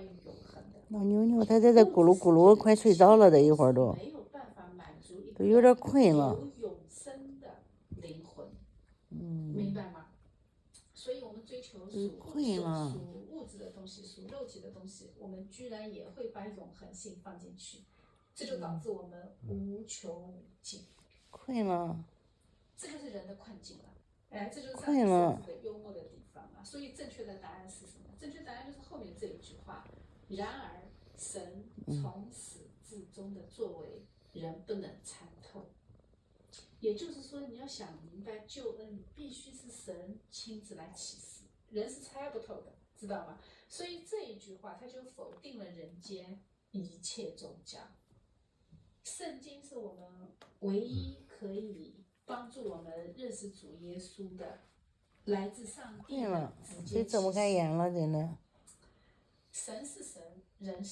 关于永恒的。老妞妞她在这咕噜咕噜，快睡着了，这一会儿都没有办法满足一有点困了。有永生的灵魂，明白吗？所以我们追求属物质的东西，属肉体的东西，我们居然也会把永恒性放进去，这就导致我们无求无尽。困了。这就是人的困境了。哎，这就是上帝设置的幽默的地方啊。所以正确的答案是什么？正确答案就是后面这一句话：然而神从始至终的作为，人不能参透。也就是说，你要想明白救恩，必须是神亲自来启示，人是猜不透的，知道吗？所以这一句话，它就否定了人间一切宗教。圣经是我们唯一可以帮助我们认识主耶稣的，来自上帝的直接启示。谁睁不开眼了，真的。神是神，人是